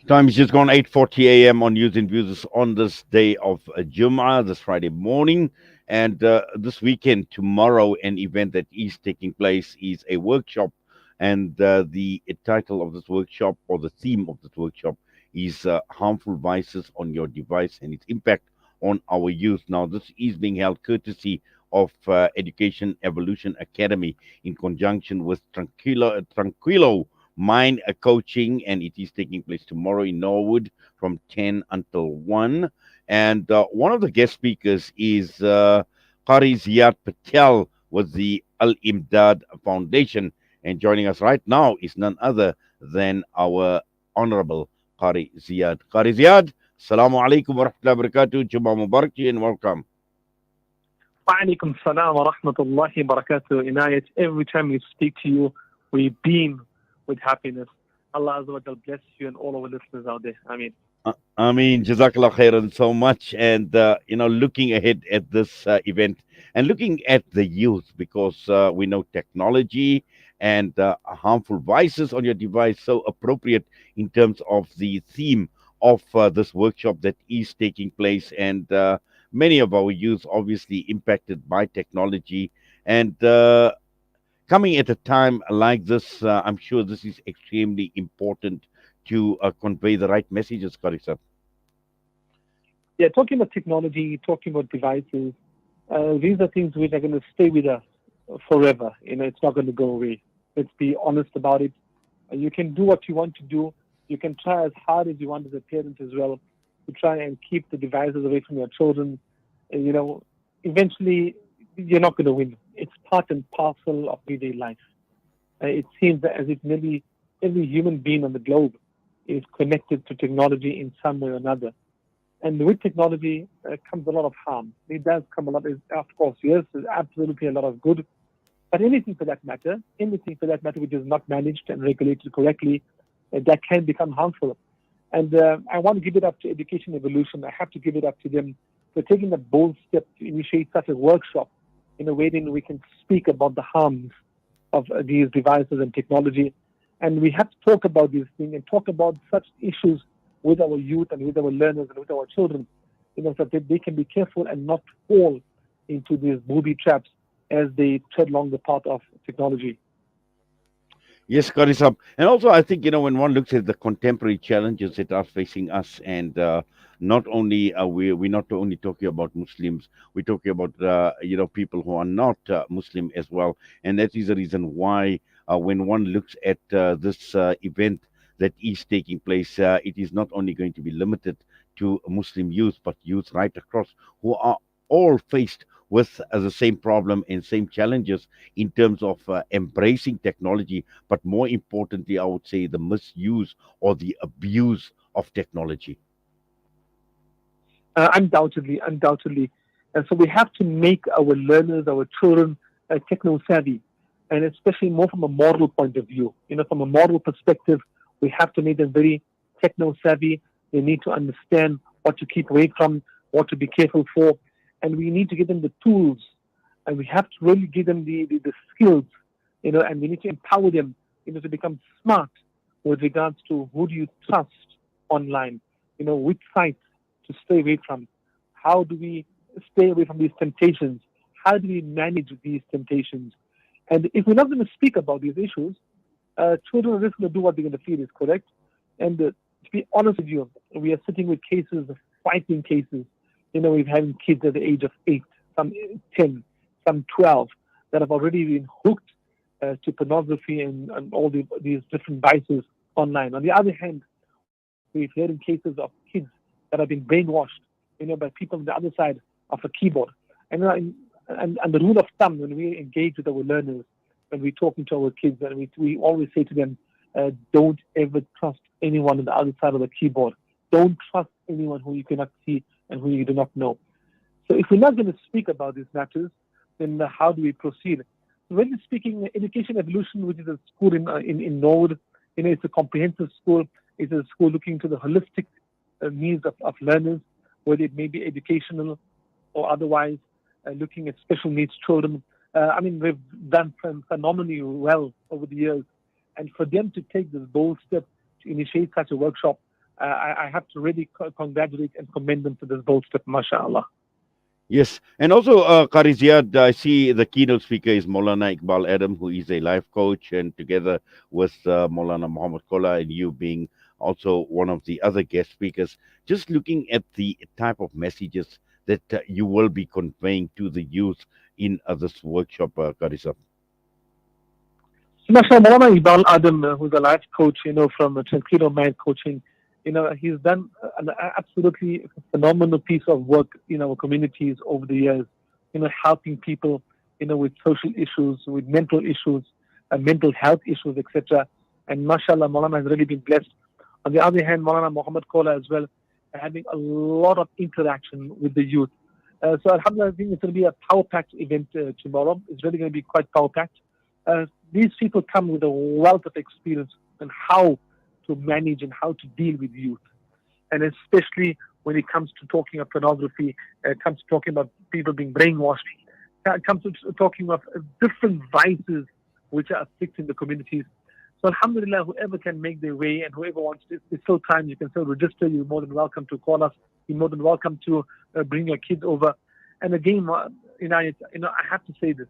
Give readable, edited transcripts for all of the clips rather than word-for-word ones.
Time is just gone 8:40 a.m. on News and Views on this day of Jum'ah, this Friday morning. And this weekend, tomorrow, an event that is taking place is a workshop. And the title of this workshop, or the theme of this workshop, is Harmful Vices on Your Device and its Impact on Our Youth. Now, this is being held courtesy of Education Evolution Academy in conjunction with Tranquilo Mind Coaching, and it is taking place tomorrow in Norwood from 10 until 1. And one of the guest speakers is Qari Ziyaad Patel with the Al-Imdaad Foundation. And joining us right now is none other than our Honorable Qari Ziyaad. Qari Ziyaad, Assalamu alaikum wa rahmatullahi wa barakatuh. Juma Mubarak to you and welcome. Waalaikum salam wa rahmatullahi wa barakatuh. Inayat, every time we speak to you, we beam with happiness. Allah Azza wa Jal bless you and all our listeners out there. I mean, I mean, Jazakallah khairan so much. And, looking ahead at this event and looking at the youth, because we know technology and harmful vices on your device so appropriate in terms of the theme of this workshop that is taking place. And many of our youth obviously impacted by technology. And coming at a time like this, I'm sure this is extremely important to convey the right messages, Karisa. yeah, talking about technology, talking about devices, these are things which are going to stay with us forever. It's not going to go away. Let's be honest about it. You can do what you want to do. You can try as hard as you want as a parent as well to try and keep the devices away from your children. Eventually, you're not going to win. It's part and parcel of everyday life. It seems that as if nearly every human being on the globe is connected to technology in some way or another. And with technology comes a lot of harm. It does come a lot, of course, yes, there's absolutely a lot of good. But anything for that matter which is not managed and regulated correctly, that can become harmful. And I want to give it up to Education Evolution. I have to give it up to them for taking a bold step to initiate such a workshop in a way that we can speak about the harms of these devices and technology. And we have to talk about these things and talk about such issues with our youth and with our learners and with our children, so that they can be careful and not fall into these booby traps as they tread along the path of technology. Yes, Karisab. And also, I think, when one looks at the contemporary challenges that are facing us, and not only are we're not only talking about Muslims, we're talking about, people who are not Muslim as well. And that is the reason why when one looks at this event that is taking place, it is not only going to be limited to Muslim youth, but youth right across who are all faced with the same problem and same challenges in terms of embracing technology, but more importantly, I would say the misuse or the abuse of technology. Undoubtedly. And so we have to make our learners, our children, techno savvy, and especially more from a moral point of view. From a moral perspective, we have to make them very techno savvy. They need to understand what to keep away from, what to be careful for, and we need to give them the tools, and we have to really give them the skills, and we need to empower them, to become smart with regards to who do you trust online, which sites to stay away from, how do we stay away from these temptations, how do we manage these temptations, and if we're not going to speak about these issues, children are just going to do what they're going to feel is correct, and to be honest with you, we are sitting with cases, frightening cases. We've had kids at the age of 8, some 10, some 12, that have already been hooked to pornography and all these different vices online. On the other hand, we've heard in cases of kids that have been brainwashed, by people on the other side of a keyboard. And the rule of thumb when we engage with our learners, when we're talking to our kids, and we always say to them, don't ever trust anyone on the other side of the keyboard. Don't trust anyone who you cannot see and who you do not know. So if we're not going to speak about these matters, then how do we proceed? When speaking, Education Evolution, which is a school in Norwood, it's a comprehensive school. It's a school looking to the holistic needs of learners, whether it may be educational or otherwise, looking at special needs children. We've done phenomenally well over the years And for them to take this bold step to initiate such a workshop, I have to really congratulate and commend them for this bold step, mashallah. Yes, and also, Qari Ziyaad, I see the keynote speaker is Maulana Iqbal Adam, who is a life coach, and together with Maulana Muhammad Kola and you being also one of the other guest speakers, just looking at the type of messages that you will be conveying to the youth in this workshop, Qari Sahab. Mashallah, Maulana Iqbal Adam, who's a life coach, from Tranquilo Mind Coaching, he's done an absolutely phenomenal piece of work in our communities over the years, helping people, with social issues, with mental issues, mental health issues, etc. And mashallah, Maulana has really been blessed. On the other hand, Maulana Muhammad Kola as well, having a lot of interaction with the youth. So alhamdulillah, I think it's going to be a power-packed event tomorrow. It's really going to be quite power-packed. These people come with a wealth of experience on how to manage and how to deal with youth. And especially when it comes to talking of pornography, it comes to talking about people being brainwashed, it comes to talking of different vices which are affecting the communities. So alhamdulillah, whoever can make their way and whoever wants to, it's still time, you can still register, you're more than welcome to call us, you're more than welcome to bring your kids over. And again, I have to say this,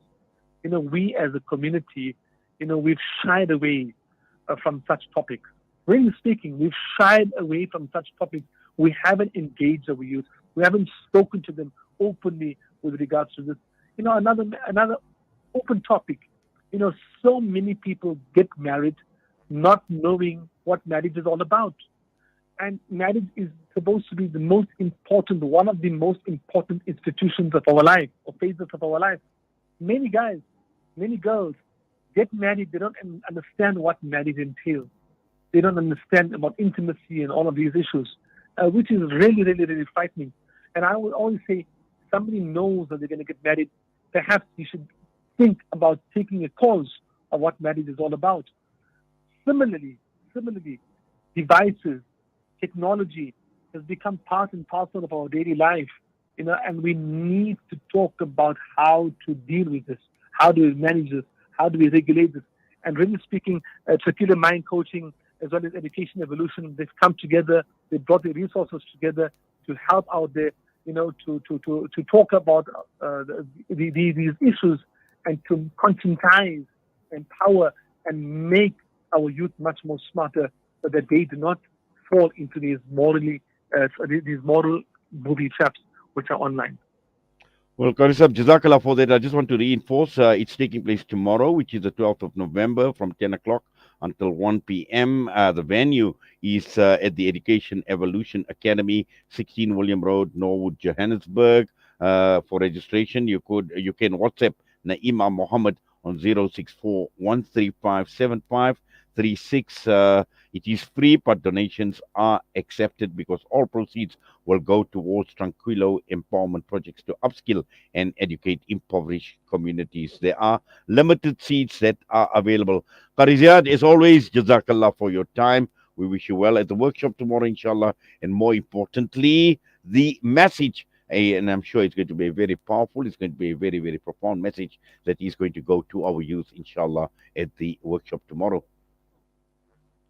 we as a community, we've shied away from such topics. Really speaking, we've shied away from such topics. We haven't engaged our youth. We haven't spoken to them openly with regards to this. Another open topic. So many people get married not knowing what marriage is all about. And marriage is supposed to be the most important, one of the most important institutions of our life, or phases of our life. Many guys, many girls get married, they don't understand what marriage entails. They don't understand about intimacy and all of these issues, which is really, really, really frightening. And I would always say, somebody knows that they're going to get married, perhaps you should think about taking a course of what marriage is all about. Similarly, devices, technology has become part and parcel of our daily life, and we need to talk about how to deal with this, how do we manage this, how do we regulate this. And really speaking, Tranquilo Mind Coaching as well as Education Evolution, they've come together, they brought the resources together to help out there, to talk about these issues and to conscientize, empower, and make our youth much more smarter so that they do not fall into these moral booby traps which are online. Well, Qari Sahab, Jazakallah for that. I just want to reinforce it's taking place tomorrow, which is the 12th of November from 10 o'clock until 1 p.m. The venue is at the Education Evolution Academy, 16 William Road, Norwood, Johannesburg. For registration, you can WhatsApp Naima Mohammed on 064-135-7536. It is free, but donations are accepted because all proceeds will go towards Tranquilo empowerment projects to upskill and educate impoverished communities. There are limited seats that are available. Qari Ziyaad, as always, Jazakallah for your time. We wish you well at the workshop tomorrow, inshallah. And more importantly, the message, and I'm sure it's going to be very powerful, it's going to be a very, very profound message that is going to go to our youth, inshallah, at the workshop tomorrow.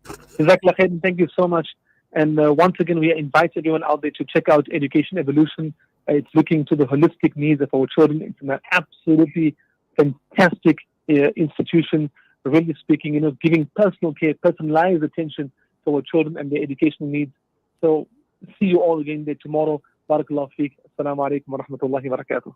Jazakallah khair, thank you so much. And once again, we invite everyone out there to check out Education Evolution. It's looking to the holistic needs of our children. It's an absolutely fantastic institution, really speaking, giving personal care, personalized attention to our children and their educational needs. So see you all again there tomorrow. Barakallahu feek. Assalamu alaikum wa rahmatullahi wa barakatuh.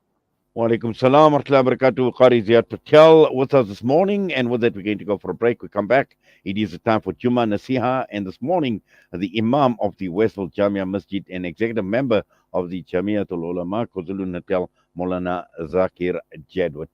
Wa alaikum salam wa rahmatullahi wa barakatuh. Qari Ziyaad Patel with us this morning. And with that, we're going to go for a break. We come back. It is the time for Juma Nasiha. And this morning, the Imam of the Westville Jamia Masjid and executive member of the Jamiatul Ulama KwaZulu Natal, Maulana Zakir Jadwat.